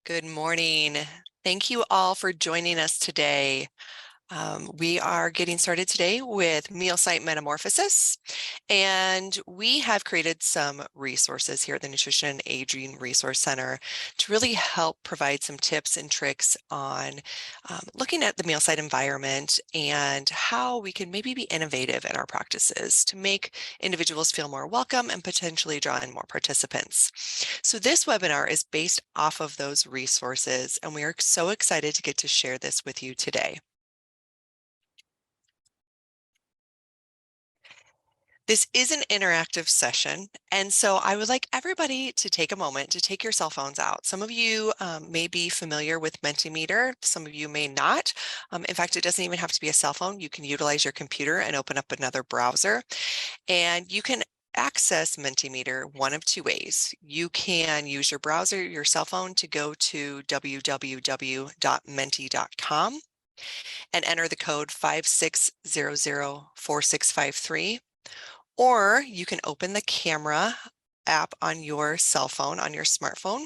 Good morning. Thank you all for joining us today. We are getting started today with Meal Site Metamorphosis, and we have created some resources here at the Nutrition and Aging Resource Center to really help provide some tips and tricks on looking at the meal site environment and how we can maybe be innovative in our practices to make individuals feel more welcome and potentially draw in more participants. So this webinar is based off of those resources, and we are so excited to get to share this with you today. This is an interactive session, and so I would like everybody to take a moment to take your cell phones out. Some of you may be familiar with Mentimeter, some of you may not. In fact, it doesn't even have to be a cell phone. You can utilize your computer and open up another browser, and you can access Mentimeter one of two ways. You can use your browser, your cell phone, to go to www.menti.com and enter the code 56004653. Or you can open the camera app on your cell phone, on your smartphone,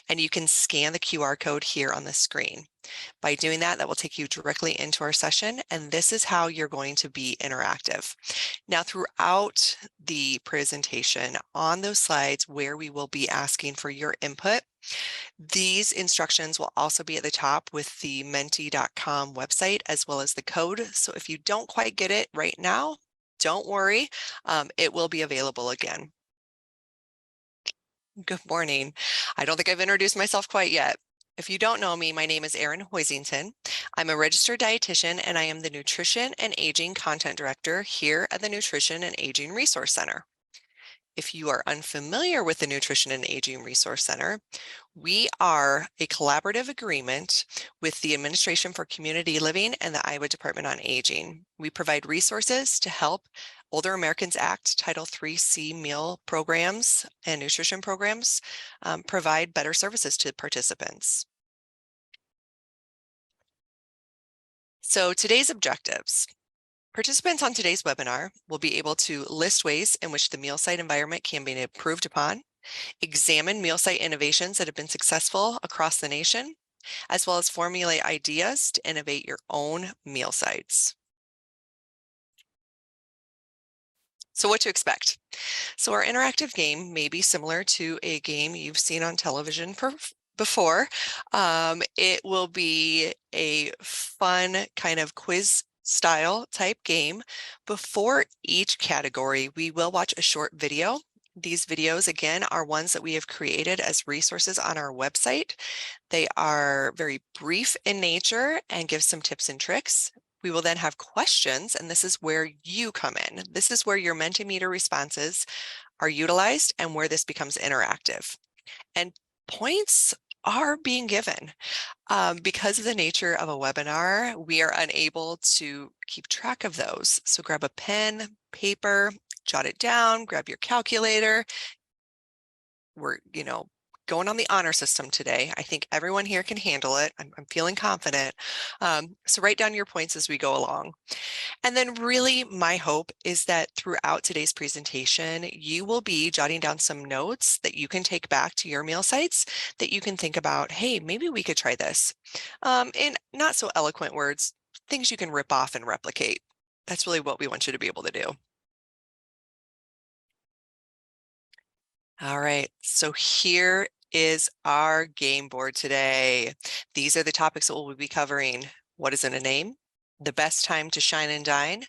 and you can scan the QR code here on the screen. By doing that, that will take you directly into our session, and this is how you're going to be interactive. Now, throughout the presentation, on those slides where we will be asking for your input, these instructions will also be at the top with the menti.com website as well as the code. So if you don't quite get it right now, don't worry, it will be available again. Good morning. I don't think I've introduced myself quite yet. If you don't know me, my name is Erin Hoisington. I'm a registered dietitian and I am the Nutrition and Aging Content Director here at the Nutrition and Aging Resource Center. If you are unfamiliar with the Nutrition and Aging Resource Center, we are a collaborative agreement with the Administration for Community Living and the Iowa Department on Aging. We provide resources to help Older Americans Act Title III-C meal programs and nutrition programs provide better services to participants. So today's objectives. Participants on today's webinar will be able to list ways in which the meal site environment can be improved upon, examine meal site innovations that have been successful across the nation, as well as formulate ideas to innovate your own meal sites. So what to expect? So our interactive game may be similar to a game you've seen on television before. It will be a fun kind of quiz style type game. Before each category, we will watch a short video. These videos, again, are ones that we have created as resources on our website. They are very brief in nature and give some tips and tricks. We will then have questions, and this is where you come in. This is where your Mentimeter responses are utilized and where this becomes interactive. And points are being given. Because of the nature of a webinar, we are unable to keep track of those. So grab a pen, paper, jot it down, grab your calculator. We're, going on the honor system today. I think everyone here can handle it. I'm feeling confident. So write down your points as we go along. And then really my hope is that throughout today's presentation, you will be jotting down some notes that you can take back to your meal sites that you can think about, hey, maybe we could try this. In not so eloquent words, things you can rip off and replicate. That's really what we want you to be able to do. All right, so here is our game board today. These are the topics that we'll be covering. What is in a name? The best time to shine and dine?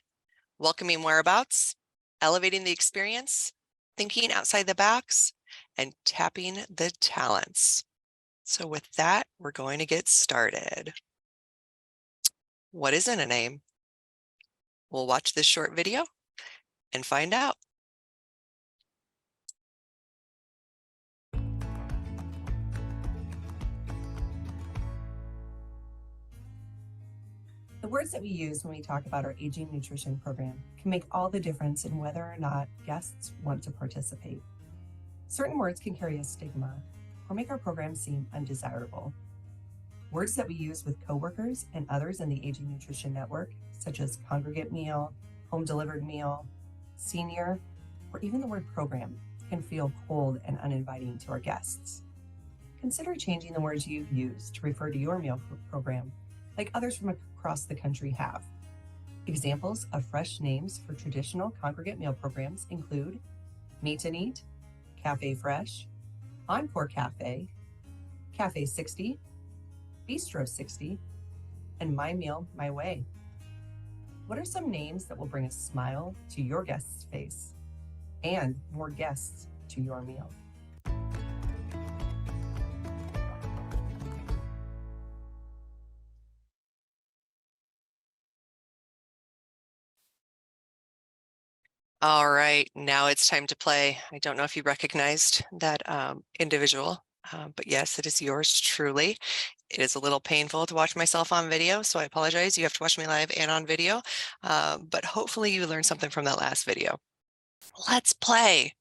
Welcoming whereabouts? Elevating the experience? Thinking outside the box? And tapping the talents. So with that, we're going to get started. What is in a name? We'll watch this short video and find out. The words that we use when we talk about our aging nutrition program can make all the difference in whether or not guests want to participate. Certain words can carry a stigma or make our program seem undesirable. Words that we use with coworkers and others in the Aging Nutrition Network, such as congregate meal, home delivered meal, senior, or even the word program, can feel cold and uninviting to our guests. consider changing the words you use to refer to your meal program, like others from across the country have. Examples of fresh names for traditional congregate meal programs include Meet and Eat, Cafe Fresh, Encore Cafe, Cafe 60, Bistro 60, and My Meal, My Way. What are some names that will bring a smile to your guest's face and more guests to your meal? All right, now it's time to play. I don't know if you recognized that individual, but yes, it is yours truly. It is a little painful to watch myself on video, so I apologize. You have to watch me live and on video, but hopefully you learned something from that last video. Let's play.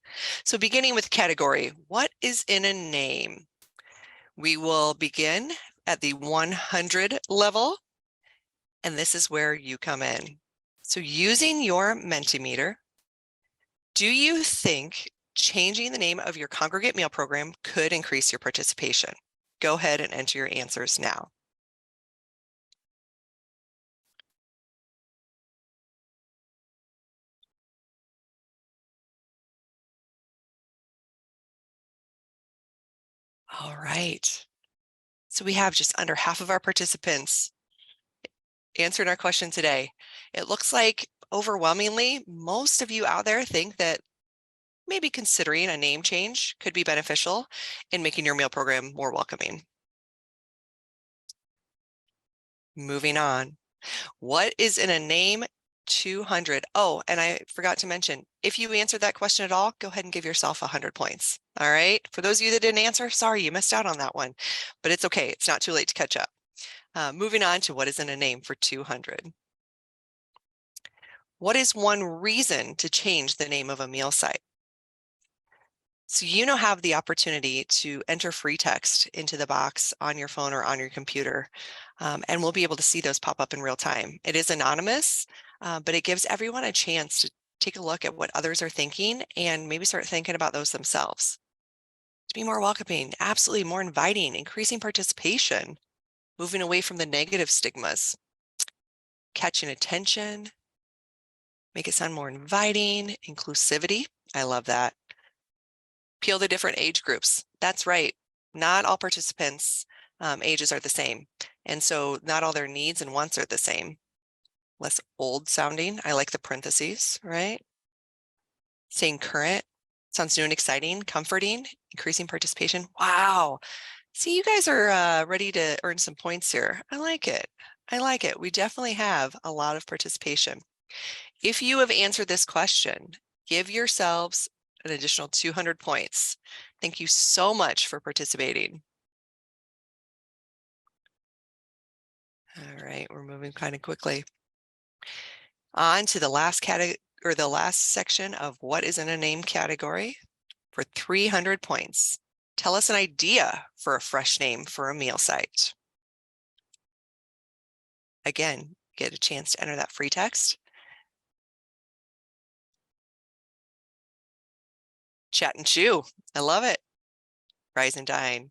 So beginning with category, what is in a name? We will begin at the 100 level, and this is where you come in. So using your Mentimeter, do you think changing the name of your congregate meal program could increase your participation? Go ahead and enter your answers now. All right. So we have just under half of our participants answered our question today. It looks like overwhelmingly, most of you out there think that maybe considering a name change could be beneficial in making your meal program more welcoming. Moving on. What is in a name 200? Oh, and I forgot to mention, if you answered that question at all, go ahead and give yourself 100 points. All right. For those of you that didn't answer, sorry, you missed out on that one, but it's okay. It's not too late to catch up. Moving on to what is in a name for 200. What is one reason to change the name of a meal site? So you now have the opportunity to enter free text into the box on your phone or on your computer, and we'll be able to see those pop up in real time. It is anonymous, but it gives everyone a chance to take a look at what others are thinking and maybe start thinking about those themselves. To be more welcoming, absolutely more inviting, increasing participation, moving away from the negative stigmas, catching attention, make it sound more inviting, inclusivity. I love that. Appeal to different age groups. That's right. Not all participants' ages are the same. And so not all their needs and wants are the same. Less old sounding. I like the parentheses, right? Staying current. Sounds new and exciting, comforting, increasing participation. Wow. See, you guys are ready to earn some points here. I like it. I like it. We definitely have a lot of participation. If you have answered this question, give yourselves an additional 200 points. Thank you so much for participating. All right, we're moving kind of quickly. On to the last category, or the last section of what is in a name category for 300 points. Tell us an idea for a fresh name for a meal site. Again, get a chance to enter that free text. Chat and chew. I love it. Rise and dine.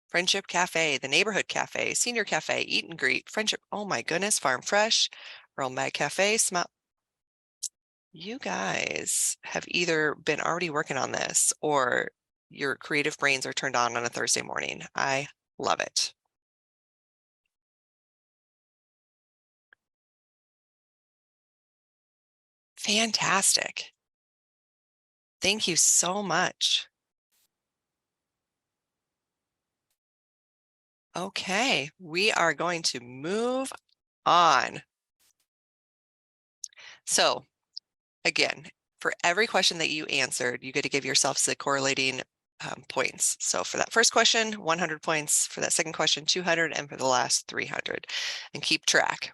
Friendship Cafe, the Neighborhood Cafe, Senior Cafe, Eat and Greet, Friendship. Oh my goodness, Farm Fresh, Earl Mag Cafe, Smell. You guys have either been already working on this or your creative brains are turned on a Thursday morning. I love it. Fantastic. Thank you so much. Okay, we are going to move on. So again, for every question that you answered, you get to give yourself the correlating points. So for that first question, 100 points, for that second question, 200, and for the last 300, and keep track.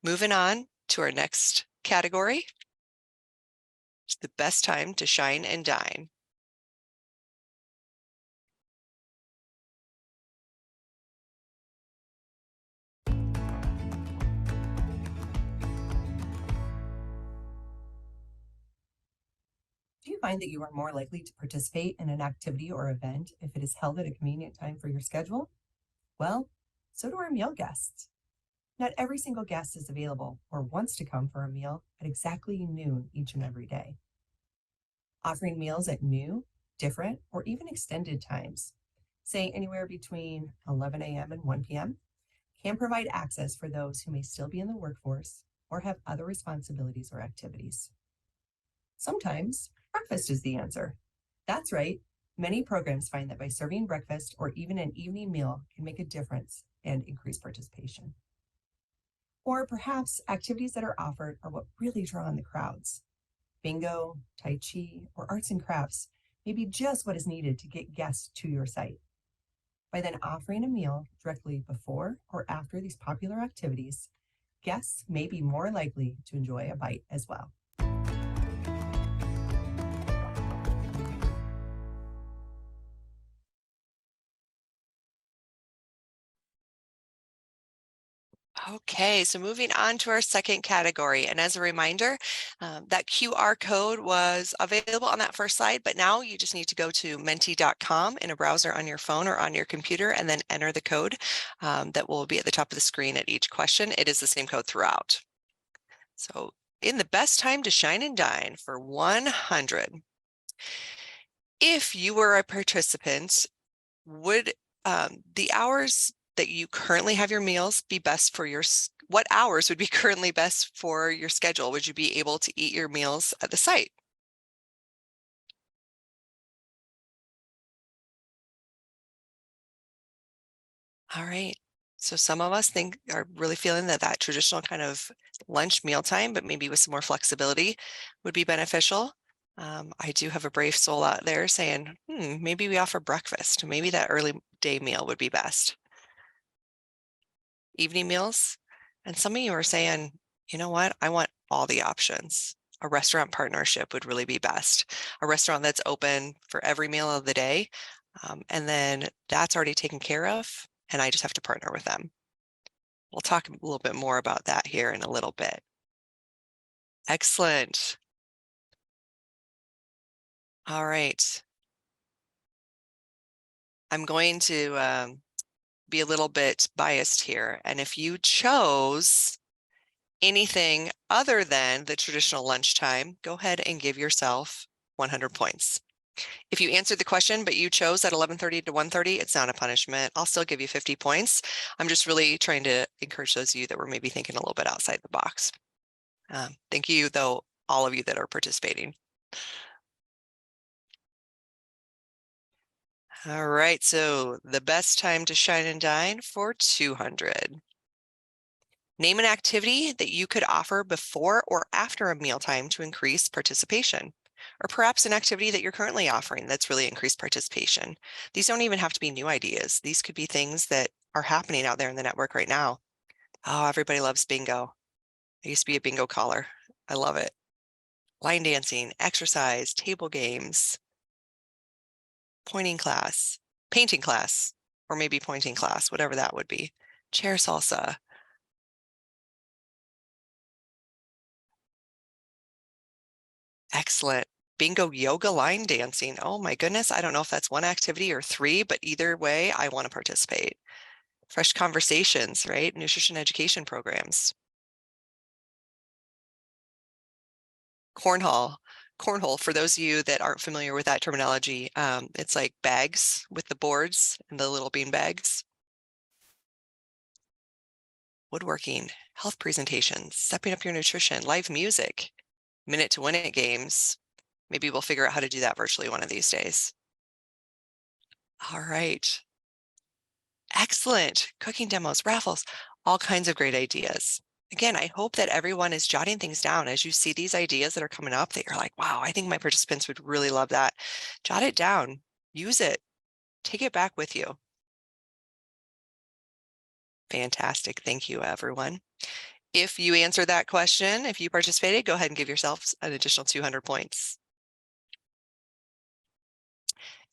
Moving on to our next category. It's the best time to shine and dine. Do you find that you are more likely to participate in an activity or event if it is held at a convenient time for your schedule? Well, so do our meal guests. Not every single guest is available or wants to come for a meal at exactly noon each and every day. Offering meals at new, different, or even extended times, say anywhere between 11 a.m. and 1 p.m., can provide access for those who may still be in the workforce or have other responsibilities or activities. Sometimes breakfast is the answer. That's right. Many programs find that by serving breakfast or even an evening meal can make a difference and increase participation. Or perhaps activities that are offered are what really draw in the crowds. Bingo, Tai Chi, or arts and crafts may be just what is needed to get guests to your site. By then offering a meal directly before or after these popular activities, guests may be more likely to enjoy a bite as well. Okay, so moving on to our second category. And as a reminder, that QR code was available on that first slide, but now you just need to go to menti.com in a browser on your phone or on your computer and then enter the code that will be at the top of the screen at each question. It is the same code throughout. So in the best time to shine and dine for 100. If you were a participant, would the hours that you currently have your meals be best for your, what hours would be currently best for your schedule? Would you be able to eat your meals at the site? All right. So some of us are really feeling that that traditional kind of lunch meal time, but maybe with some more flexibility would be beneficial. I do have a brave soul out there saying, maybe we offer breakfast. Maybe that early day meal would be best. Evening meals. And some of you are saying, you know what? I want all the options. A restaurant partnership would really be best. A restaurant that's open for every meal of the day. And then that's already taken care of, and I just have to partner with them. We'll talk a little bit more about that here in a little bit. Excellent. All right. I'm going to be a little bit biased here. And if you chose anything other than the traditional lunchtime, go ahead and give yourself 100 points. If you answered the question, but you chose at 11:30 to 1:30, it's not a punishment. I'll still give you 50 points. I'm just really trying to encourage those of you that were maybe thinking a little bit outside the box. Thank you, though, all of you that are participating. All right, so the best time to shine and dine for 200. Name an activity that you could offer before or after a mealtime to increase participation, or perhaps an activity that you're currently offering that's really increased participation. These don't even have to be new ideas. These could be things that are happening out there in the network right now. Oh, everybody loves bingo. I used to be a bingo caller. I love it. Line dancing, exercise, table games, pointing class, painting class, or maybe pointing class, whatever that would be. Chair salsa. Excellent. Bingo yoga line dancing. Oh my goodness. I don't know if that's one activity or three, but either way, I want to participate. Fresh conversations, right? Nutrition education programs. Cornhole. Cornhole, for those of you that aren't familiar with that terminology, it's like bags with the boards and the little bean bags. Woodworking, health presentations, stepping up your nutrition, live music, minute to win it games. Maybe we'll figure out how to do that virtually one of these days. All right. Excellent. Cooking demos, raffles, all kinds of great ideas. Again, I hope that everyone is jotting things down as you see these ideas that are coming up that you're like, wow, I think my participants would really love that. Jot it down, use it, take it back with you. Fantastic. Thank you, everyone. If you answered that question, if you participated, go ahead and give yourself an additional 200 points.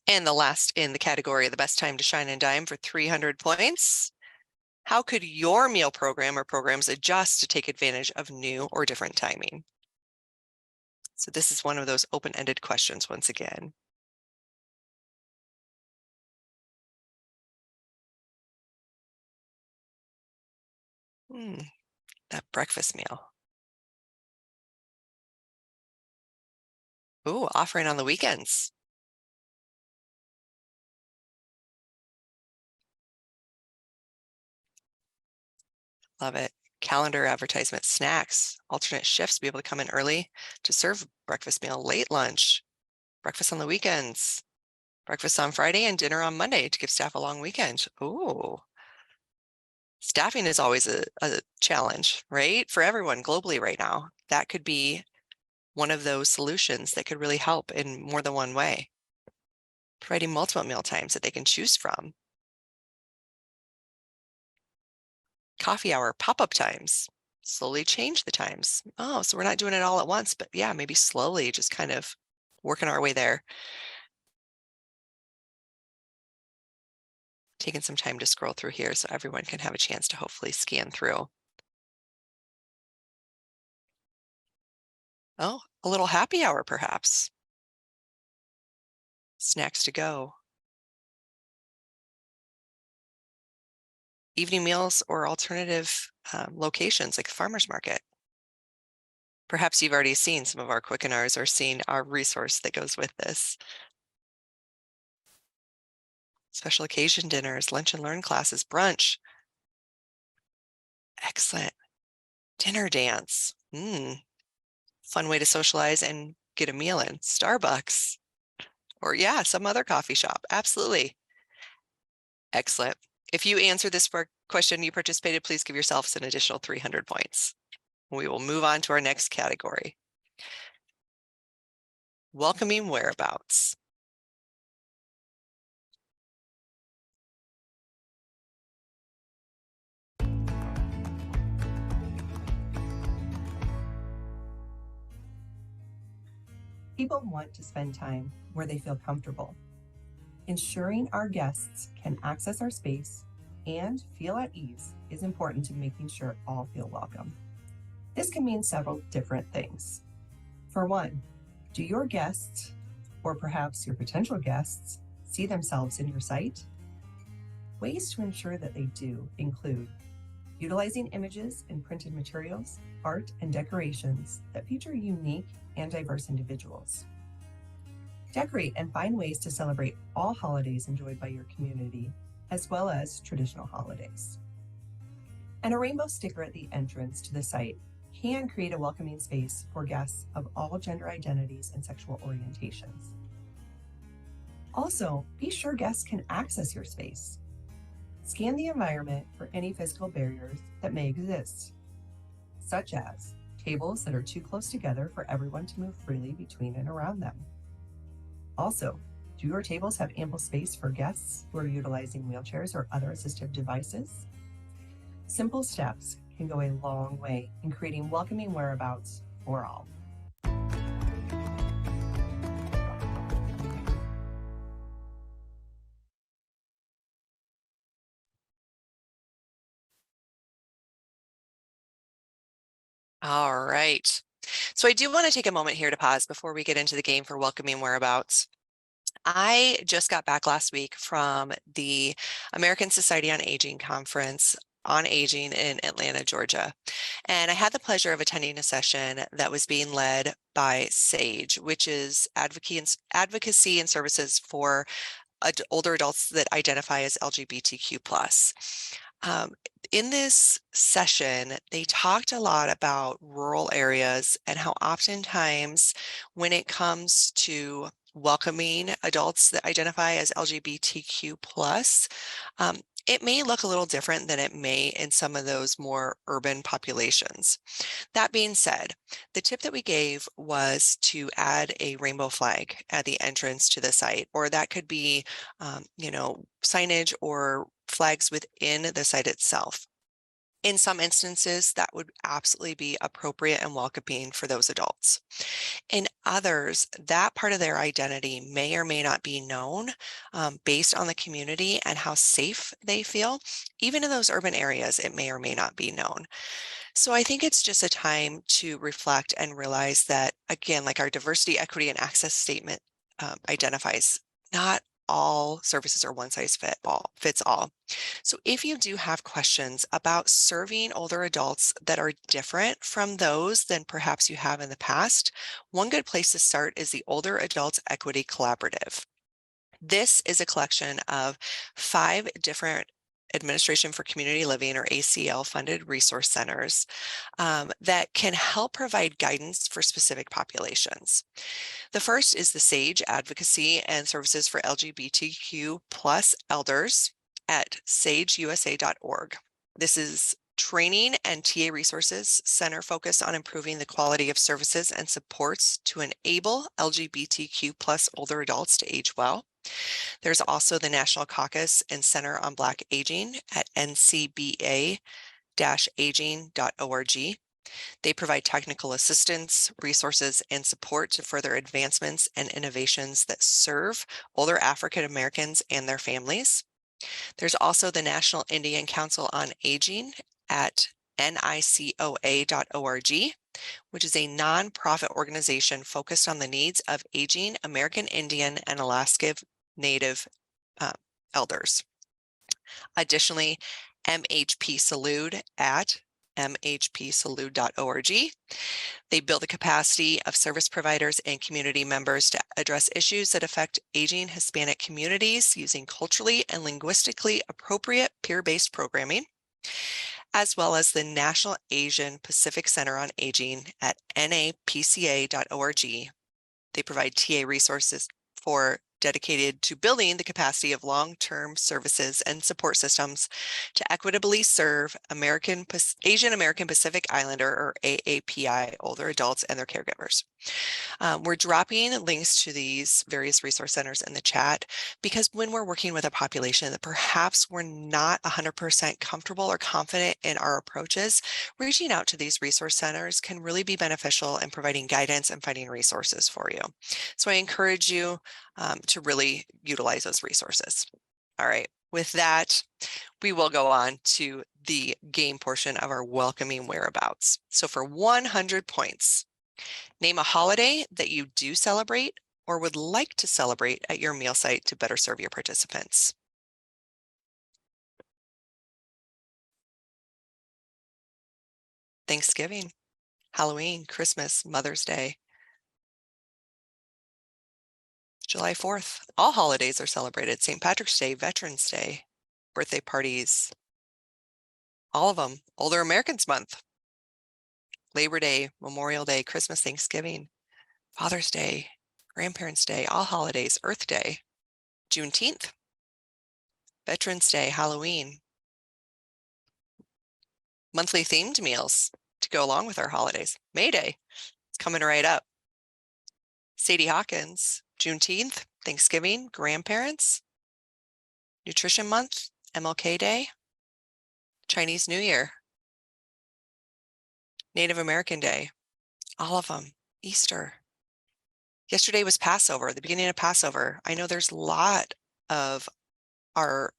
And the last in the category of the best time to shine and dine for 300 points. How could your meal program or programs adjust to take advantage of new or different timing? So this is one of those open-ended questions once again. Hmm, that breakfast meal. Ooh, offering on the weekends. Love it. Calendar advertisement, snacks, alternate shifts, be able to come in early to serve breakfast meal, late lunch, breakfast on the weekends, breakfast on Friday and dinner on Monday to give staff a long weekend. Ooh, staffing is always a challenge, right? For everyone globally right now. That could be one of those solutions that could really help in more than one way. Providing multiple meal times that they can choose from. Coffee hour pop-up times. Slowly change the times. Oh, so we're not doing it all at once, but yeah, maybe slowly just kind of working our way there. Taking some time to scroll through here so everyone can have a chance to hopefully scan through. Oh, a little happy hour perhaps. Snacks to go. Evening meals or alternative locations like the farmer's market. Perhaps you've already seen some of our Quickeners or seen our resource that goes with this. Special occasion dinners, lunch and learn classes, brunch. Excellent. Dinner dance. Fun way to socialize and get a meal in. Starbucks. Or yeah, some other coffee shop. Absolutely. Excellent. If you answer this question you participated, please give yourselves an additional 300 points. We will move on to our next category. Welcoming whereabouts. People want to spend time where they feel comfortable. Ensuring our guests can access our space and feel at ease is important to making sure all feel welcome. This can mean several different things. For one, do your guests, or perhaps your potential guests, see themselves in your site? Ways to ensure that they do include utilizing images and printed materials, art, and decorations that feature unique and diverse individuals. Decorate and find ways to celebrate all holidays enjoyed by your community, as well as traditional holidays. And a rainbow sticker at the entrance to the site can create a welcoming space for guests of all gender identities and sexual orientations. Also, be sure guests can access your space. Scan the environment for any physical barriers that may exist, such as tables that are too close together for everyone to move freely between and around them. Also, do your tables have ample space for guests who are utilizing wheelchairs or other assistive devices? Simple steps can go a long way in creating welcoming whereabouts for all. All right. So I do want to take a moment here to pause before we get into the game for welcoming whereabouts. I just got back last week from the American Society on Aging conference on aging in Atlanta, Georgia. And I had the pleasure of attending a session that was being led by SAGE, which is advocacy and services for older adults that identify as LGBTQ+. Um, in this session, they talked a lot about rural areas and how oftentimes when it comes to welcoming adults that identify as LGBTQ+, it may look a little different than it may in some of those more urban populations. That being said, the tip that we gave was to add a rainbow flag at the entrance to the site, or that could be, signage or flags within the site itself. In some instances, that would absolutely be appropriate and welcoming for those adults. In others, that part of their identity may or may not be known based on the community and how safe they feel. Even in those urban areas, it may or may not be known. So I think it's just a time to reflect and realize that, again, like our diversity, equity, and access statement identifies, not all services are one size fits all. So if you do have questions about serving older adults that are different from those than perhaps you have in the past, one good place to start is the Older Adults Equity Collaborative. This is a collection of 5 different Administration for Community Living, or ACL, funded resource centers that can help provide guidance for specific populations. The first is the SAGE Advocacy and Services for LGBTQ plus Elders at sageusa.org. This is training and TA resources center focused on improving the quality of services and supports to enable LGBTQ plus older adults to age well. There's also the National Caucus and Center on Black Aging at ncba-aging.org. They provide technical assistance, resources, and support to further advancements and innovations that serve older African Americans and their families. There's also the National Indian Council on Aging at nicoa.org, which is a nonprofit organization focused on the needs of aging American Indian and Alaska Native uh, elders. Additionally, MHP Salute at mhpsalute.org. They build the capacity of service providers and community members to address issues that affect aging Hispanic communities using culturally and linguistically appropriate peer-based programming, as well as the National Asian Pacific Center on Aging at napca.org. They provide TA resources dedicated to building the capacity of long-term services and support systems to equitably serve Asian American Pacific Islander, or AAPI, older adults and their caregivers. We're dropping links to these various resource centers in the chat because when we're working with a population that perhaps we're not 100% comfortable or confident in our approaches, reaching out to these resource centers can really be beneficial in providing guidance and finding resources for you. So I encourage you to really utilize those resources. All right, with that, we will go on to the game portion of our welcoming whereabouts. So for 100 points, name a holiday that you do celebrate or would like to celebrate at your meal site to better serve your participants. Thanksgiving, Halloween, Christmas, Mother's Day, July 4th. All holidays are celebrated. St. Patrick's Day, Veterans Day, birthday parties, all of them. Older Americans Month, Labor Day, Memorial Day, Christmas, Thanksgiving, Father's Day, Grandparents' Day, all holidays, Earth Day, Juneteenth, Veterans Day, Halloween, monthly themed meals to go along with our holidays. May Day, it's coming right up. Sadie Hawkins, Juneteenth, Thanksgiving, grandparents, Nutrition Month, MLK Day, Chinese New Year, Native American Day, all of them, Easter. Yesterday was Passover, the beginning of Passover. I know there's a lot of our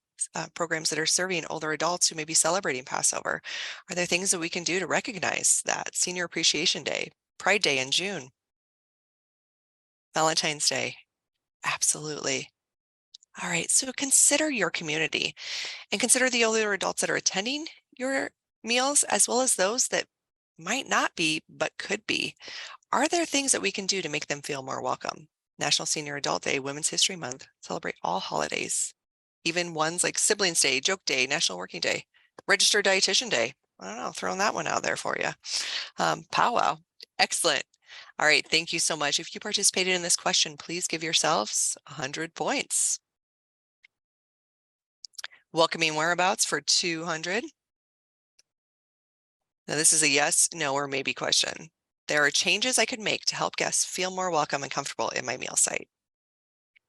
programs that are serving older adults who may be celebrating Passover. Are there things that we can do to recognize that? Senior Appreciation Day, Pride Day in June, Valentine's Day, absolutely. All right, so consider your community and consider the older adults that are attending your meals as well as those that might not be but could be. Are there things that we can do to make them feel more welcome? National Senior Adult Day, Women's History Month, celebrate all holidays, even ones like Siblings Day, Joke Day, National Working Day, Registered Dietitian Day. I don't know, throwing that one out there for you. Powwow, excellent. All right, thank you so much. If you participated in this question, please give yourselves 100 points. Welcoming whereabouts for 200. Now this is a yes, no, or maybe question. There are changes I could make to help guests feel more welcome and comfortable in my meal site.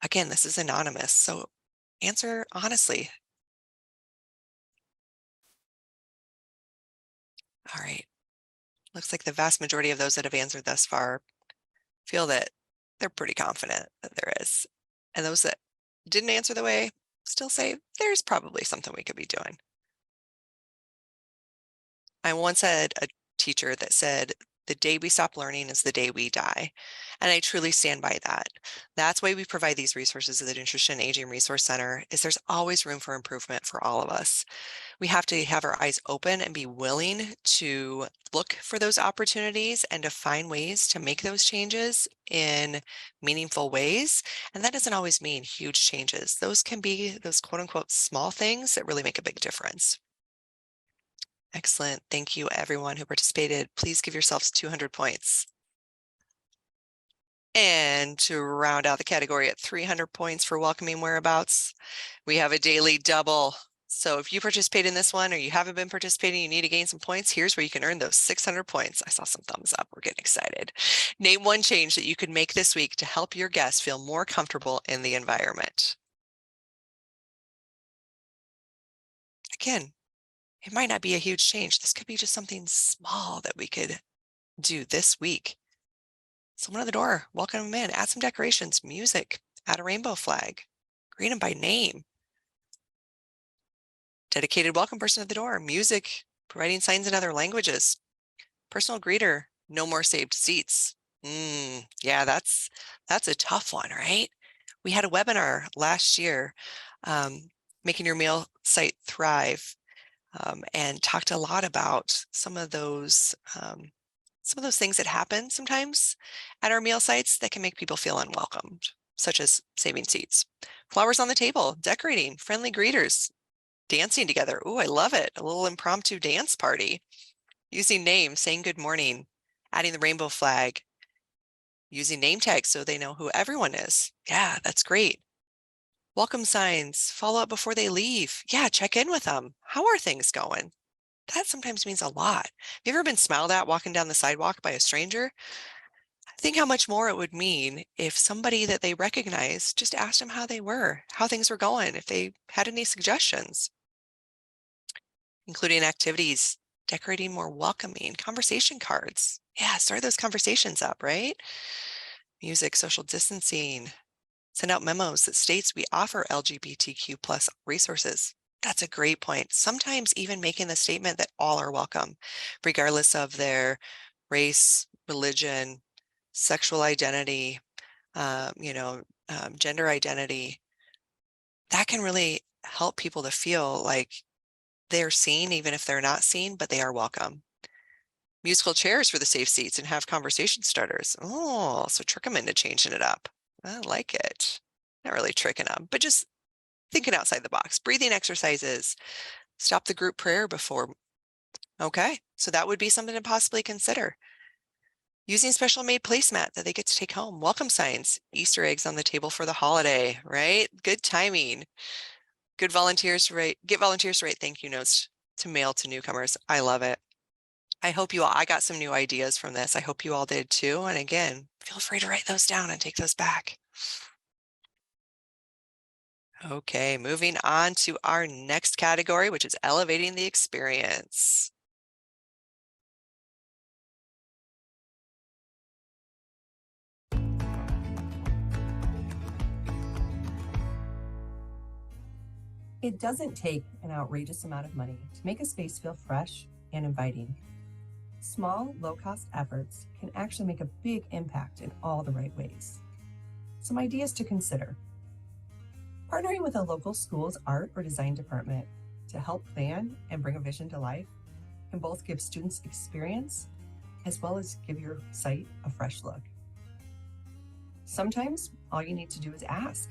Again, this is anonymous, so answer honestly. All right. Looks like the vast majority of those that have answered thus far feel that they're pretty confident that there is. And those that didn't answer the way still say there's probably something we could be doing. I once had a teacher that said, the day we stop learning is the day we die. And I truly stand by that. That's why we provide these resources at the Nutrition Aging Resource Center, is there's always room for improvement for all of us. We have to have our eyes open and be willing to look for those opportunities and to find ways to make those changes in meaningful ways. And that doesn't always mean huge changes. Those can be those quote unquote small things that really make a big difference. Excellent. Thank you, everyone who participated. Please give yourselves 200 points. And to round out the category at 300 points for welcoming whereabouts, we have a daily double. So if you participate in this one or you haven't been participating, you need to gain some points. Here's where you can earn those 600 points. I saw some thumbs up. We're getting excited. Name one change that you could make this week to help your guests feel more comfortable in the environment. Again, it might not be a huge change. This could be just something small that we could do this week. Someone at the door, welcome them in, add some decorations, music, add a rainbow flag, greet them by name. Dedicated welcome person at the door, music, providing signs in other languages. Personal greeter, no more saved seats. Yeah, that's a tough one, right? We had a webinar last year, Making Your Meal Site Thrive, and talked a lot about some of those things that happen sometimes at our meal sites that can make people feel unwelcomed, such as saving seats, flowers on the table, decorating, friendly greeters, dancing together. Ooh, I love it. A little impromptu dance party, using names, saying good morning, adding the rainbow flag, using name tags so they know who everyone is. Yeah, that's great. Welcome signs, follow up before they leave. Yeah, check in with them. How are things going? That sometimes means a lot. Have you ever been smiled at walking down the sidewalk by a stranger? Think how much more it would mean if somebody that they recognize just asked them how they were, how things were going, if they had any suggestions, including activities, decorating more welcoming, conversation cards. Yeah, start those conversations up, right? Music, social distancing, send out memos that states we offer LGBTQ plus resources. That's a great point. Sometimes even making the statement that all are welcome, regardless of their race, religion, sexual identity, gender identity. That can really help people to feel like they're seen, even if they're not seen, but they are welcome. Musical chairs for the safe seats and have conversation starters. Oh, so trick them into changing it up. I like it. Not really tricking them, but just thinking outside the box. Breathing exercises. Stop the group prayer before. Okay, so that would be something to possibly consider. Using special made placemat that they get to take home. Welcome signs, Easter eggs on the table for the holiday, right? Good timing. Get volunteers to write thank you notes to mail to newcomers. I love it. I got some new ideas from this. I hope you all did too. And again, feel free to write those down and take those back. Okay, moving on to our next category, which is elevating the experience. It doesn't take an outrageous amount of money to make a space feel fresh and inviting. Small, low-cost efforts can actually make a big impact in all the right ways. Some ideas to consider. Partnering with a local school's art or design department to help plan and bring a vision to life can both give students experience as well as give your site a fresh look. Sometimes all you need to do is ask.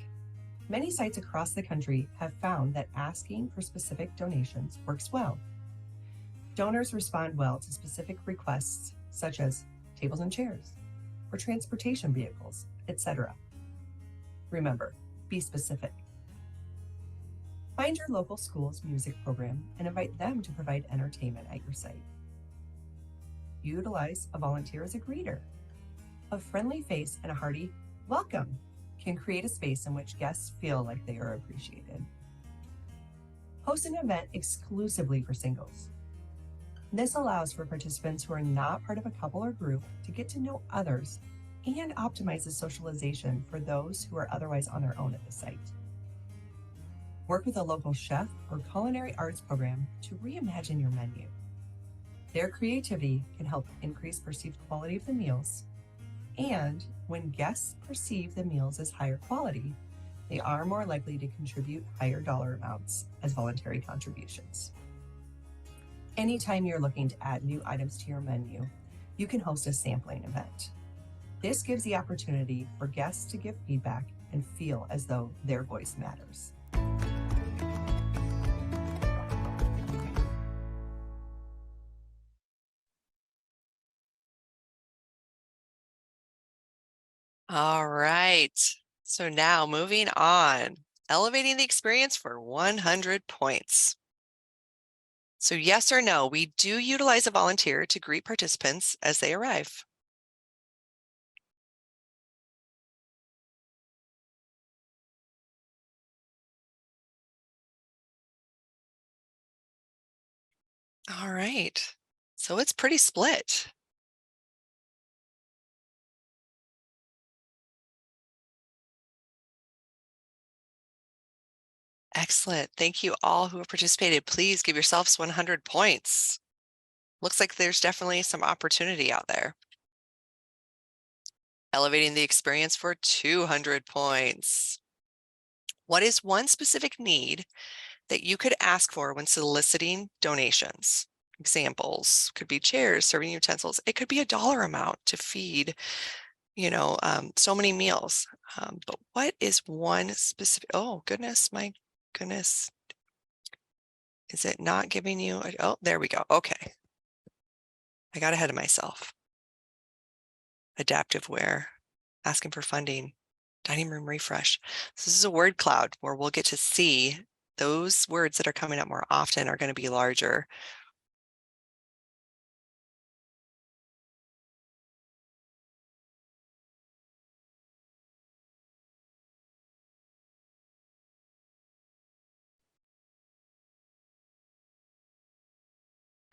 Many sites across the country have found that asking for specific donations works well. Donors respond well to specific requests such as tables and chairs or transportation vehicles, etc. Remember, be specific. Find your local school's music program and invite them to provide entertainment at your site. Utilize a volunteer as a greeter. A friendly face and a hearty welcome can create a space in which guests feel like they are appreciated. Host an event exclusively for singles. This allows for participants who are not part of a couple or group to get to know others and optimizes socialization for those who are otherwise on their own at the site. Work with a local chef or culinary arts program to reimagine your menu. Their creativity can help increase perceived quality of the meals, and when guests perceive the meals as higher quality, they are more likely to contribute higher dollar amounts as voluntary contributions. Anytime you're looking to add new items to your menu, you can host a sampling event. This gives the opportunity for guests to give feedback and feel as though their voice matters. All right. So now moving on, elevating the experience for 100 points. So yes or no, we do utilize a volunteer to greet participants as they arrive. All right. So it's pretty split. Excellent. Thank you all who have participated. Please give yourselves 100 points. Looks like there's definitely some opportunity out there. Elevating the experience for 200 points. What is one specific need that you could ask for when soliciting donations? Examples could be chairs, serving utensils. It could be a dollar amount to feed, so many meals. But what is one specific, oh goodness, my goodness. Is it not giving you, oh, there we go. Okay. I got ahead of myself. Adaptive wear, asking for funding, dining room refresh. So this is a word cloud where we'll get to see those words that are coming up more often are going to be larger.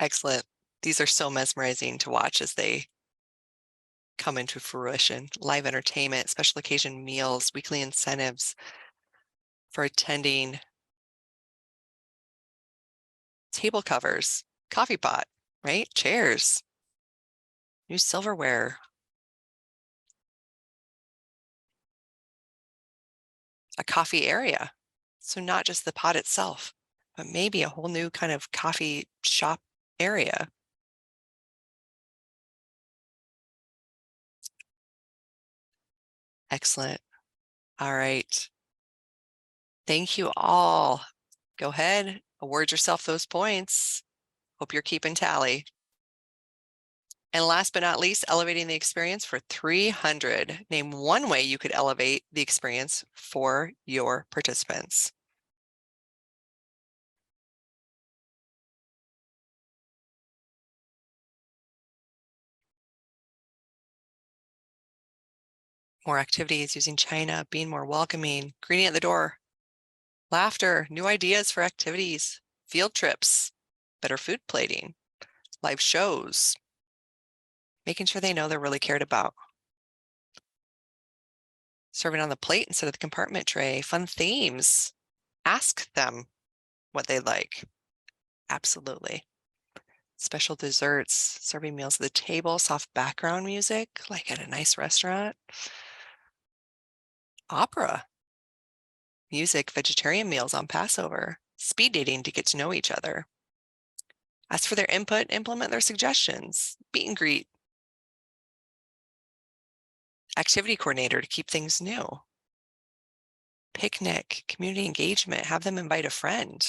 Excellent. These are so mesmerizing to watch as they come into fruition. Live entertainment, special occasion meals, weekly incentives for attending, table covers, coffee pot, right? Chairs, new silverware, a coffee area. So not just the pot itself, but maybe a whole new kind of coffee shop area. Excellent. All right. Thank you all. Go ahead, award yourself those points. Hope you're keeping tally. And last but not least, elevating the experience for 300. Name one way you could elevate the experience for your participants. More activities, using china, being more welcoming, greeting at the door, laughter, new ideas for activities, field trips, better food plating, live shows, making sure they know they're really cared about. Serving on the plate instead of the compartment tray, fun themes. Ask them what they like. Absolutely. Special desserts, serving meals at the table, soft background music, like at a nice restaurant. Opera, music, vegetarian meals on Passover, speed dating to get to know each other. Ask for their input, implement their suggestions, meet and greet. Activity coordinator to keep things new. Picnic, community engagement, have them invite a friend.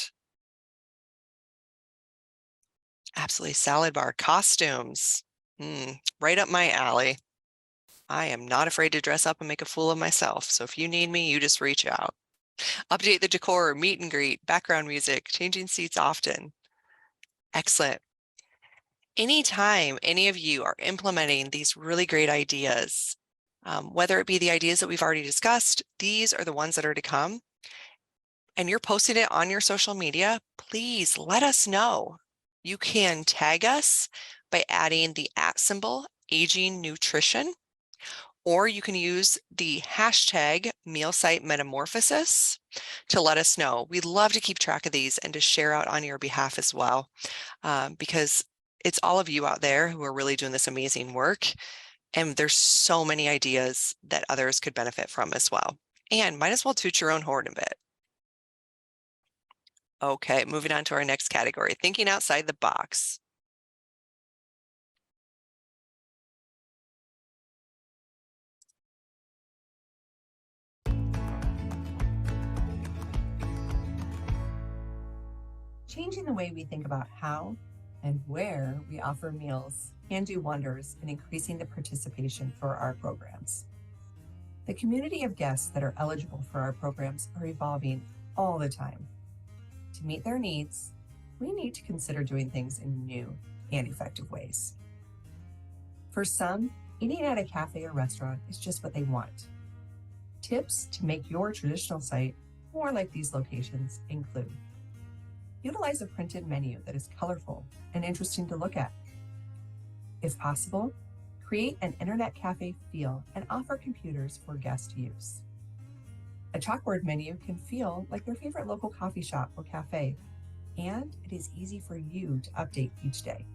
Absolutely, salad bar, costumes, right up my alley. I am not afraid to dress up and make a fool of myself. So if you need me, you just reach out. Update the decor, meet and greet, background music, changing seats often. Excellent. Anytime any of you are implementing these really great ideas, whether it be the ideas that we've already discussed, these are the ones that are to come, and you're posting it on your social media, please let us know. You can tag us by adding the @ symbol aging nutrition, or you can use the hashtag mealsite metamorphosis to let us know. We'd love to keep track of these and to share out on your behalf as well, because it's all of you out there who are really doing this amazing work. And there's so many ideas that others could benefit from as well. And might as well toot your own horn a bit. Okay, moving on to our next category, thinking outside the box. Changing the way we think about how and where we offer meals can do wonders in increasing the participation for our programs. The community of guests that are eligible for our programs are evolving all the time. To meet their needs, we need to consider doing things in new and effective ways. For some, eating at a cafe or restaurant is just what they want. Tips to make your traditional site more like these locations include: utilize a printed menu that is colorful and interesting to look at. If possible, create an internet cafe feel and offer computers for guest use. A chalkboard menu can feel like their favorite local coffee shop or cafe, and it is easy for you to update each day.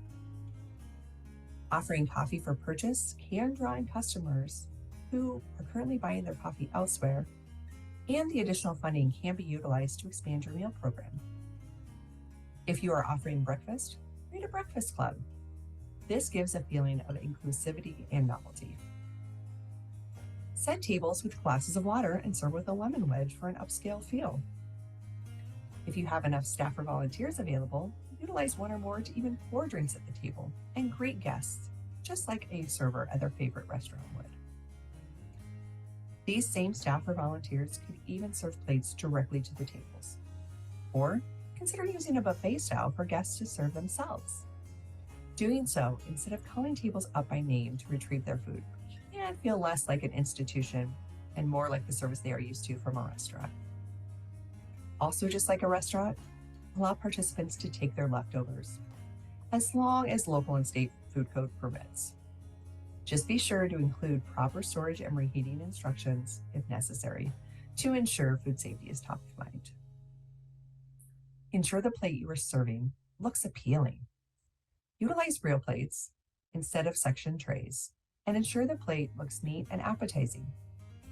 Offering coffee for purchase can draw in customers who are currently buying their coffee elsewhere, and the additional funding can be utilized to expand your meal program. If you are offering breakfast, create a breakfast club. This gives a feeling of inclusivity and novelty. Set tables with glasses of water and serve with a lemon wedge for an upscale feel. If you have enough staff or volunteers available, utilize one or more to even pour drinks at the table and greet guests, just like a server at their favorite restaurant would. These same staff or volunteers could even serve plates directly to the tables. Or consider using a buffet style for guests to serve themselves. Doing so, instead of calling tables up by name to retrieve their food, can feel less like an institution and more like the service they are used to from a restaurant. Also, just like a restaurant, allow participants to take their leftovers, as long as local and state food code permits. Just be sure to include proper storage and reheating instructions if necessary to ensure food safety is top of mind. Ensure the plate you are serving looks appealing. Utilize real plates instead of section trays, and ensure the plate looks neat and appetizing.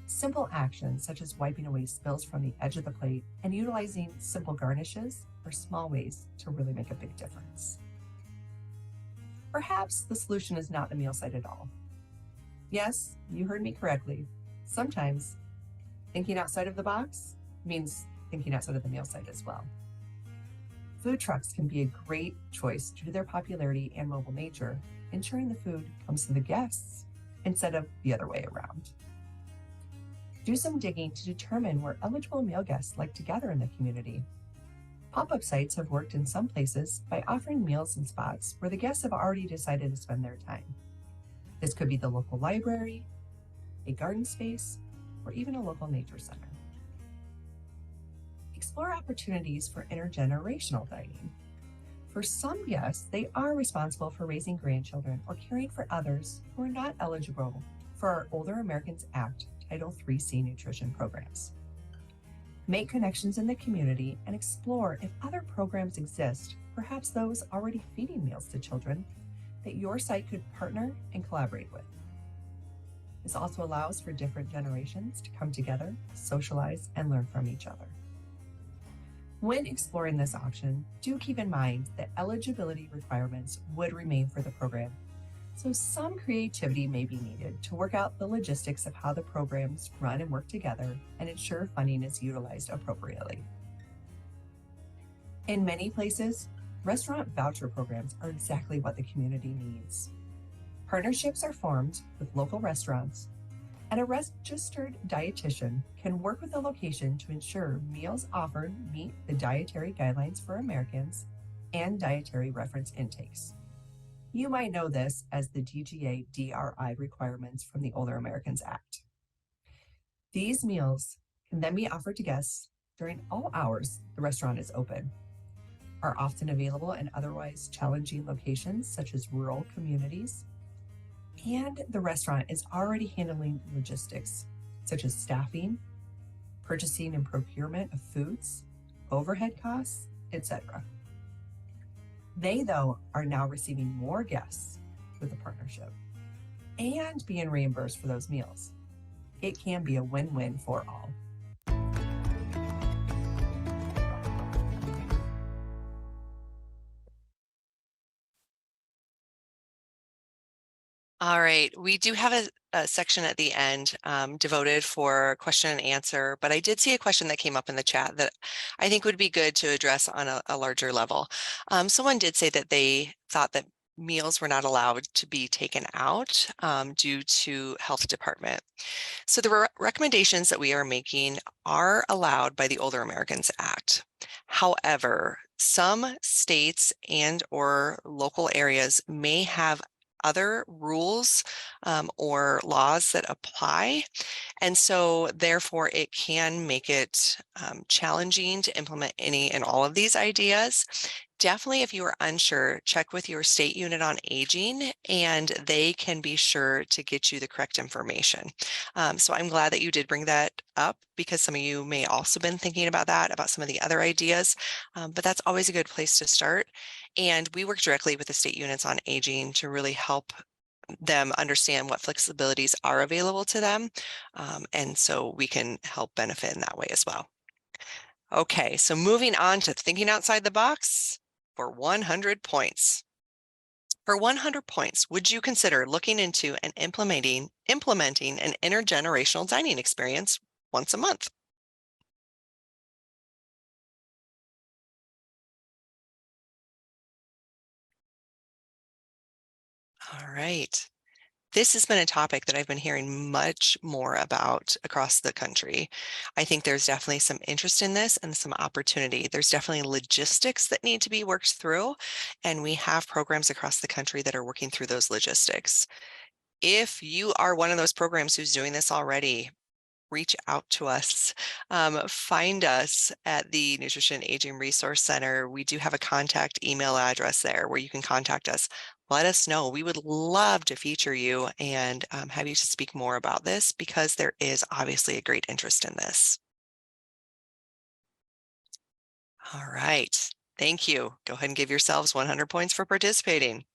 Simple actions such as wiping away spills from the edge of the plate and utilizing simple garnishes are small ways to really make a big difference. Perhaps the solution is not the meal site at all. Yes, you heard me correctly. Sometimes thinking outside of the box means thinking outside of the meal site as well. Food trucks can be a great choice due to their popularity and mobile nature, ensuring the food comes to the guests instead of the other way around. Do some digging to determine where eligible meal guests like to gather in the community. Pop-up sites have worked in some places by offering meals in spots where the guests have already decided to spend their time. This could be the local library, a garden space, or even a local nature center. Explore opportunities for intergenerational dining. For some guests, they are responsible for raising grandchildren or caring for others who are not eligible for our Older Americans Act Title IIIC nutrition programs. Make connections in the community and explore if other programs exist, perhaps those already feeding meals to children, that your site could partner and collaborate with. This also allows for different generations to come together, socialize, and learn from each other. When exploring this option, do keep in mind that eligibility requirements would remain for the program, so some creativity may be needed to work out the logistics of how the programs run and work together and ensure funding is utilized appropriately. In many places, restaurant voucher programs are exactly what the community needs. Partnerships are formed with local restaurants, and a registered dietitian can work with the location to ensure meals offered meet the dietary guidelines for Americans and dietary reference intakes. You might know this as the DGA DRI requirements from the Older Americans Act. These meals can then be offered to guests during all hours the restaurant is open. are often available in otherwise challenging locations, such as rural communities. And the restaurant is already handling logistics, such as staffing, purchasing and procurement of foods, overhead costs, etc. They, though, are now receiving more guests with the partnership and being reimbursed for those meals. It can be a win-win for all. All right, we do have a section at the end devoted for question and answer, but I did see a question that came up in the chat that I think would be good to address on a larger level. Someone did say that they thought that meals were not allowed to be taken out due to health department. So the recommendations that we are making are allowed by the Older Americans Act. However, some states and or local areas may have other rules or laws that apply. And so therefore it can make it challenging to implement any and all of these ideas. Definitely, if you are unsure, check with your state unit on aging and they can be sure to get you the correct information. So I'm glad that you did bring that up because some of you may also been thinking about that, about some of the other ideas, but that's always a good place to start. And we work directly with the state units on aging to really help them understand what flexibilities are available to them. And so we can help benefit in that way as well. Okay, so moving on to thinking outside the box for 100 points. For 100 points, would you consider looking into and implementing an intergenerational dining experience once a month? All right. This has been a topic that I've been hearing much more about across the country. I think there's definitely some interest in this and some opportunity. There's definitely logistics that need to be worked through, and we have programs across the country that are working through those logistics. If you are one of those programs who's doing this already, reach out to us. Find us at the Nutrition Aging Resource Center. We do have a contact email address there where you can contact us. Let us know. We would love to feature you and have you to speak more about this because there is obviously a great interest in this. All right. Thank you. Go ahead and give yourselves 100 points for participating.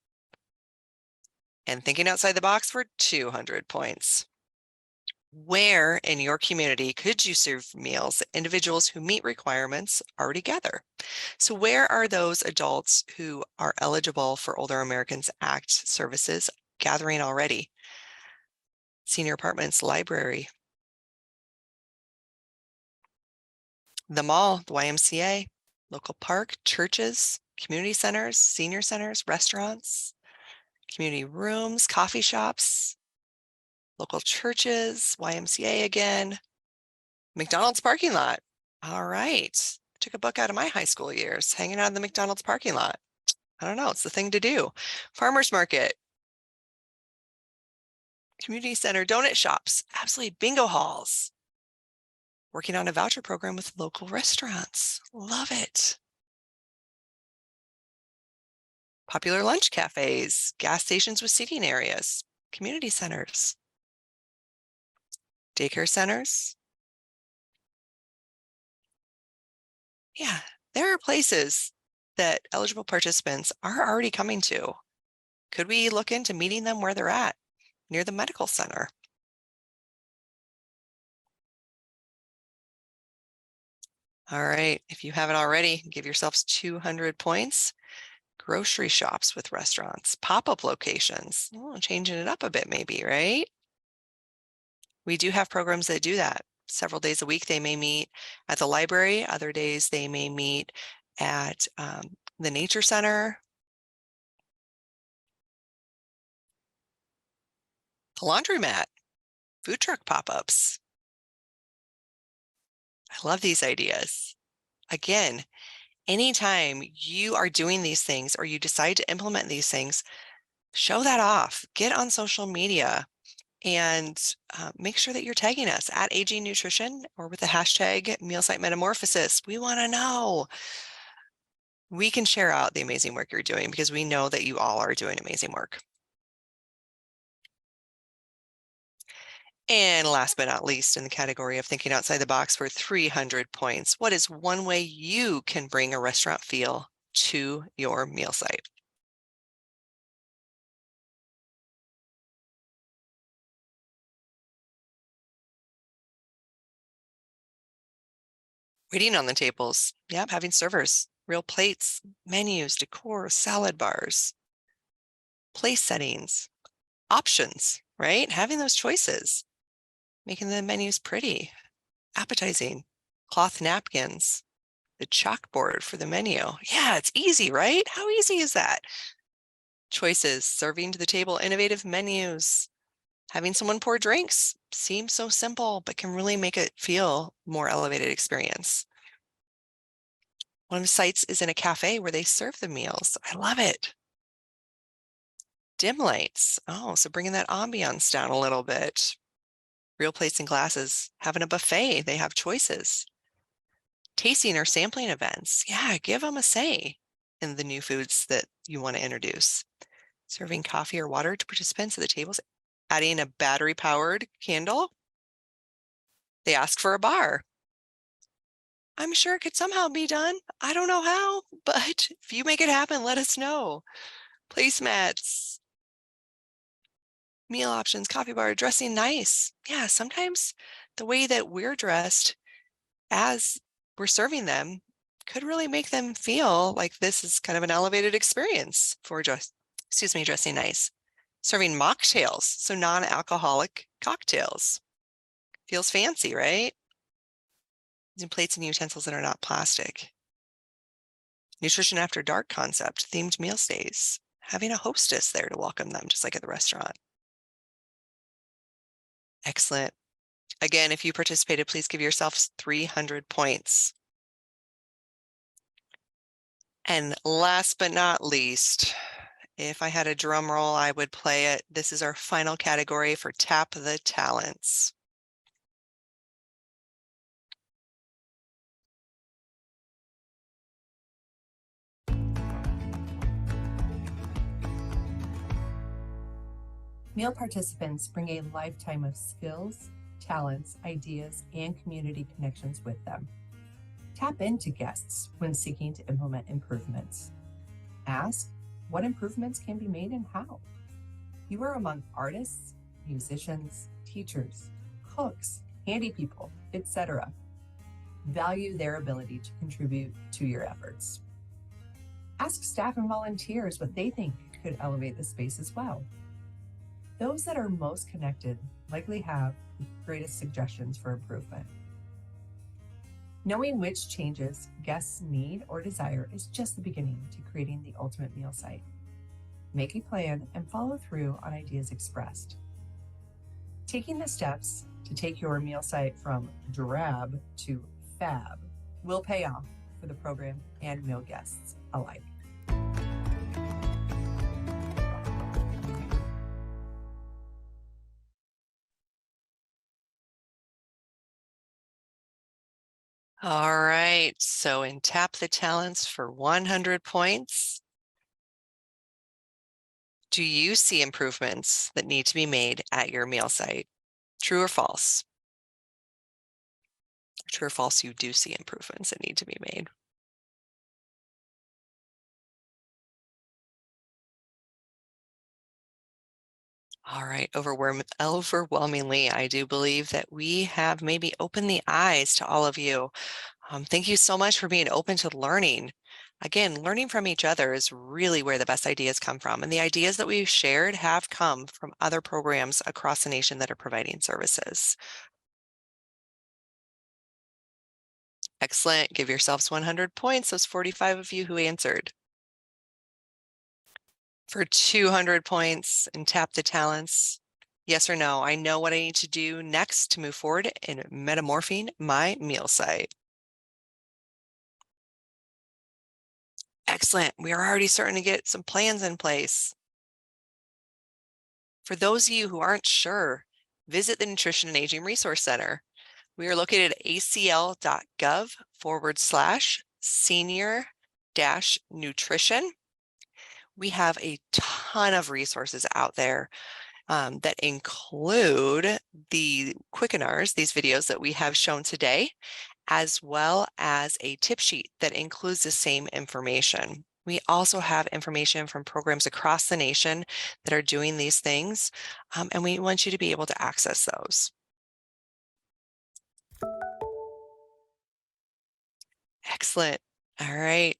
And thinking outside the box for 200 points. Where in your community could you serve meals that individuals who meet requirements already gather? So where are those adults who are eligible for Older Americans Act services gathering already? Senior apartments, library, the mall, the YMCA, local park, churches, community centers, senior centers, restaurants, community rooms, coffee shops, local churches, YMCA again, McDonald's parking lot. All right. Took a book out of my high school years, hanging out in the McDonald's parking lot. I don't know, it's the thing to do. Farmers market, community center, donut shops, absolutely bingo halls. Working on a voucher program with local restaurants. Love it. Popular lunch cafes, gas stations with seating areas, community centers, daycare centers. Yeah, there are places that eligible participants are already coming to. Could we look into meeting them where they're at, near the medical center? All right, if you haven't already, give yourselves 200 points. Grocery shops with restaurants, pop-up locations, oh, changing it up a bit maybe, right? We do have programs that do that. Several days a week, they may meet at the library. Other days, they may meet at the nature center, the laundromat, food truck pop-ups. I love these ideas. Again, anytime you are doing these things or you decide to implement these things, show that off. Get on social media and make sure that you're tagging us at Aging Nutrition or with the hashtag Mealsite Metamorphosis. We want to know. We can share out the amazing work you're doing because we know that you all are doing amazing work. And last but not least, in the category of thinking outside the box for 300 points, what is one way you can bring a restaurant feel to your meal site? Waiting on the tables. Yep, having servers, real plates, menus, decor, salad bars, place settings, options, right? Having those choices, making the menus pretty, appetizing, cloth napkins, the chalkboard for the menu. Yeah, it's easy, right? How easy is that? Choices, serving to the table, innovative menus, having someone pour drinks seems so simple, but can really make it feel more elevated experience. One of the sites is in a cafe where they serve the meals. I love it. Dim lights. Oh, so bringing that ambiance down a little bit. Real plates and glasses. Having a buffet. They have choices. Tasting or sampling events. Yeah, give them a say in the new foods that you want to introduce. Serving coffee or water to participants at the tables. Adding a battery-powered candle. They ask for a bar. I'm sure it could somehow be done. I don't know how, but if you make it happen, let us know. Placemats, meal options, coffee bar, dressing nice. Yeah, sometimes the way that we're dressed as we're serving them could really make them feel like this is kind of an elevated experience for dressing nice. Serving mocktails, so non-alcoholic cocktails. Feels fancy, right? Using plates and utensils that are not plastic. Nutrition after dark concept, themed meal stays. Having a hostess there to welcome them, just like at the restaurant. Excellent. Again, if you participated, please give yourself 300 points. And last but not least, if I had a drum roll, I would play it. This is our final category for Tap the Talents. Meal participants bring a lifetime of skills, talents, ideas, and community connections with them. Tap into guests when seeking to implement improvements. Ask what improvements can be made and how. You are among artists, musicians, teachers, cooks, handy people, etc. Value their ability to contribute to your efforts. Ask staff and volunteers what they think could elevate the space as well. Those that are most connected likely have the greatest suggestions for improvement. Knowing which changes guests need or desire is just the beginning to creating the ultimate meal site. Make a plan and follow through on ideas expressed. Taking the steps to take your meal site from drab to fab will pay off for the program and meal guests alike. All right, so in Tap the Talents for 100 points, do you see improvements that need to be made at your meal site? True or false? True or false, you do see improvements that need to be made. All right, overwhelmingly, I do believe that we have maybe opened the eyes to all of you. Thank you so much for being open to learning. Again, learning from each other is really where the best ideas come from. And the ideas that we've shared have come from other programs across the nation that are providing services. Excellent. Give yourselves 100 points, those 45 of you who answered. For 200 points and Tap the Talents, yes or no, I know what I need to do next to move forward in metamorphing my meal site. Excellent. We are already starting to get some plans in place. For those of you who aren't sure, visit the Nutrition and Aging Resource Center. We are located at acl.gov/senior meal-nutrition. We have a ton of resources out there that include the quickeners, these videos that we have shown today, as well as a tip sheet that includes the same information. We also have information from programs across the nation that are doing these things, and we want you to be able to access those. Excellent. All right.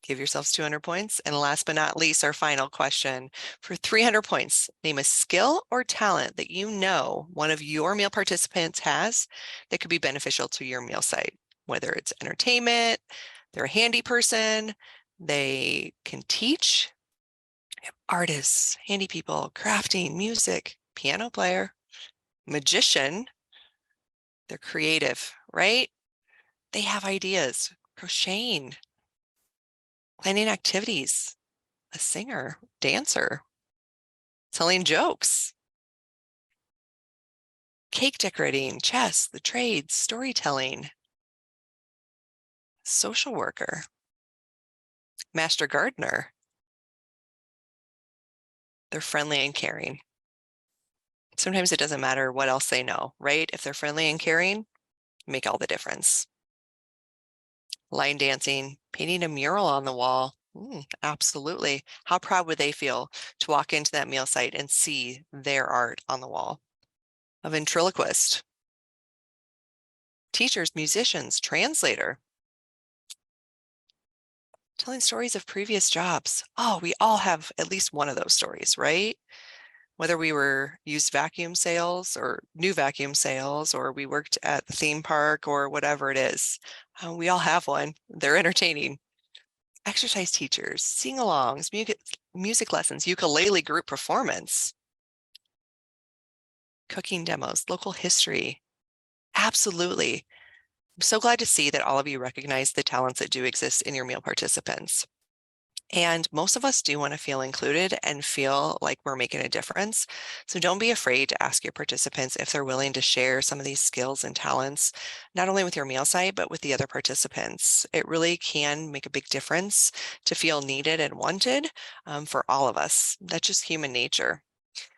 Give yourselves 200 points. And last but not least, our final question. For 300 points, name a skill or talent that you know one of your meal participants has that could be beneficial to your meal site, whether it's entertainment, they're a handy person, they can teach, artists, handy people, crafting, music, piano player, magician, they're creative, right? They have ideas, crocheting, planning activities, a singer, dancer, telling jokes, cake decorating, chess, the trades, storytelling, social worker, master gardener. They're friendly and caring. Sometimes it doesn't matter what else they know, right? If they're friendly and caring, make all the difference. Line dancing, painting a mural on the wall. Absolutely. How proud would they feel to walk into that meal site and see their art on the wall? A ventriloquist, teachers, musicians, translator, telling stories of previous jobs. Oh, we all have at least one of those stories, right? Whether we were used vacuum sales or new vacuum sales, or we worked at the theme park or whatever it is, we all have one. They're entertaining. Exercise teachers, sing-alongs, music lessons, ukulele group performance, cooking demos, local history. Absolutely. I'm so glad to see that all of you recognize the talents that do exist in your meal participants. And most of us do want to feel included and feel like we're making a difference. So don't be afraid to ask your participants if they're willing to share some of these skills and talents, not only with your meal site, but with the other participants. It really can make a big difference to feel needed and wanted for all of us. That's just human nature.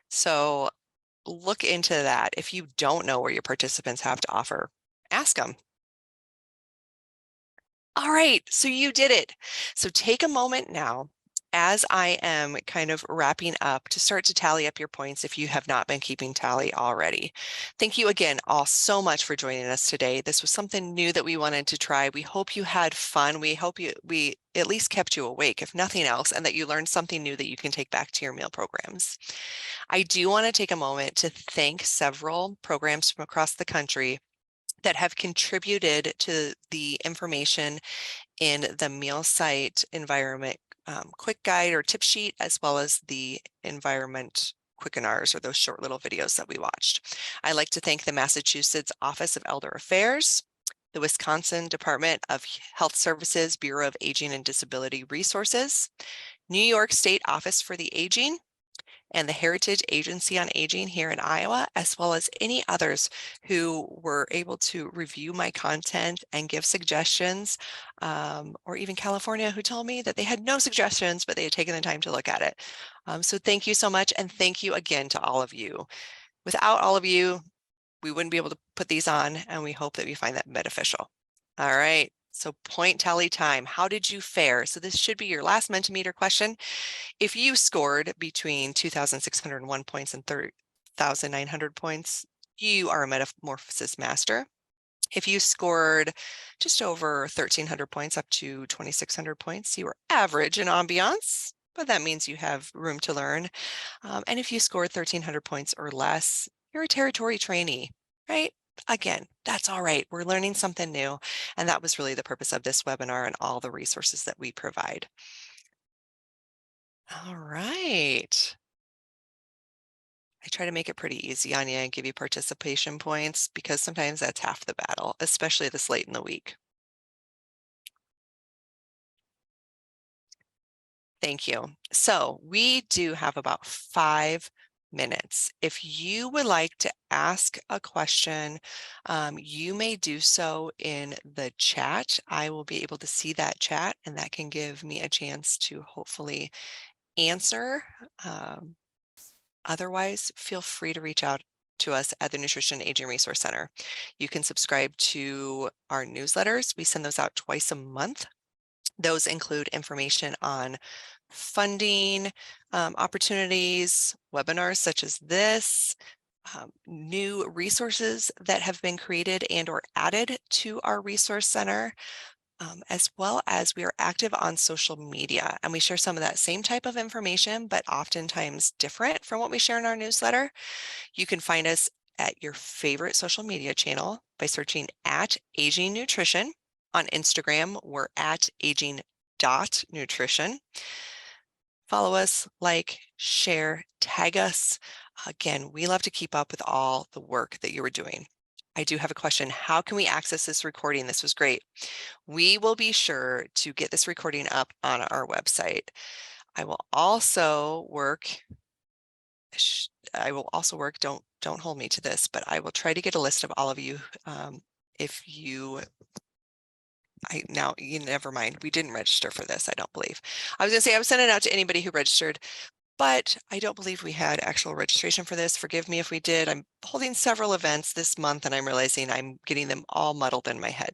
So look into that. If you don't know what your participants have to offer, ask them. All right, so you did it. So take a moment now as I am kind of wrapping up to start to tally up your points if you have not been keeping tally already. Thank you again all so much for joining us today. This was something new that we wanted to try. We hope you had fun. We hope we at least kept you awake, if nothing else, and that you learned something new that you can take back to your meal programs. I do want to take a moment to thank several programs from across the country that have contributed to the information in the meal site environment quick guide or tip sheet, as well as the environment quickeners or those short little videos that we watched. I'd like to thank the Massachusetts Office of Elder Affairs, the Wisconsin Department of Health Services Bureau of Aging and Disability Resources, New York State Office for the Aging, and the Heritage Agency on Aging here in Iowa, as well as any others who were able to review my content and give suggestions, or even California, who told me that they had no suggestions, but they had taken the time to look at it. So thank you so much, and thank you again to all of you. Without all of you, we wouldn't be able to put these on, and we hope that you find that beneficial. All right, so point tally time. How did you fare? So this should be your last Mentimeter question. If you scored between 2,601 points and 3,900 points, you are a Metamorphosis master. If you scored just over 1,300 points up to 2,600 points, you are average in ambiance, but that means you have room to learn. And if you scored 1,300 points or less, you're a territory trainee, right? Again, that's all right. We're learning something new. And that was really the purpose of this webinar and all the resources that we provide. All right. I try to make it pretty easy on you and give you participation points because sometimes that's half the battle, especially this late in the week. Thank you. So we do have about 5 minutes. If you would like to ask a question, you may do so in the chat. I will be able to see that chat, and that can give me a chance to hopefully answer. Otherwise, feel free to reach out to us at the Nutrition Aging Resource Center. You can subscribe to our newsletters. We send those out twice a month. Those include information on funding opportunities, webinars such as this, new resources that have been created and or added to our resource center, as well as we are active on social media, and we share some of that same type of information, but oftentimes different from what we share in our newsletter. You can find us at your favorite social media channel by searching at Aging Nutrition. On Instagram, we're at aging.nutrition. Follow us, like, share, tag us. Again, we love to keep up with all the work that you are doing. I do have a question. How can we access this recording? This was great. We will be sure to get this recording up on our website. I will also work, don't hold me to this, but I will try to get a list of all of you. If you, now you never mind, we didn't register for this, I don't believe. I was gonna say I was sending it out to anybody who registered, but I don't believe we had actual registration for this. Forgive me if we did. I'm holding several events this month and I'm realizing I'm getting them all muddled in my head.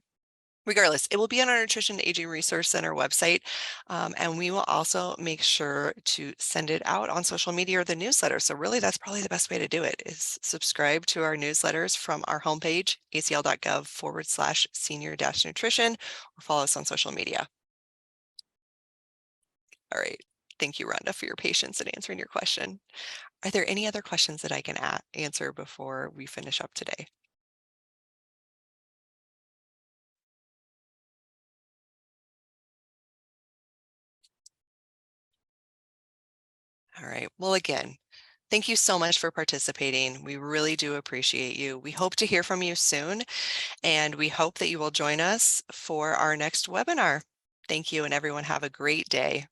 Regardless, it will be on our Nutrition Aging Resource Center website, and we will also make sure to send it out on social media or the newsletter. So really, that's probably the best way to do it, is subscribe to our newsletters from our homepage, acl.gov/senior-nutrition, or follow us on social media. All right. Thank you, Rhonda, for your patience in answering your question. Are there any other questions that I can answer before we finish up today? All right. Well, again, thank you so much for participating. We really do appreciate you. We hope to hear from you soon, and we hope that you will join us for our next webinar. Thank you, and everyone have a great day.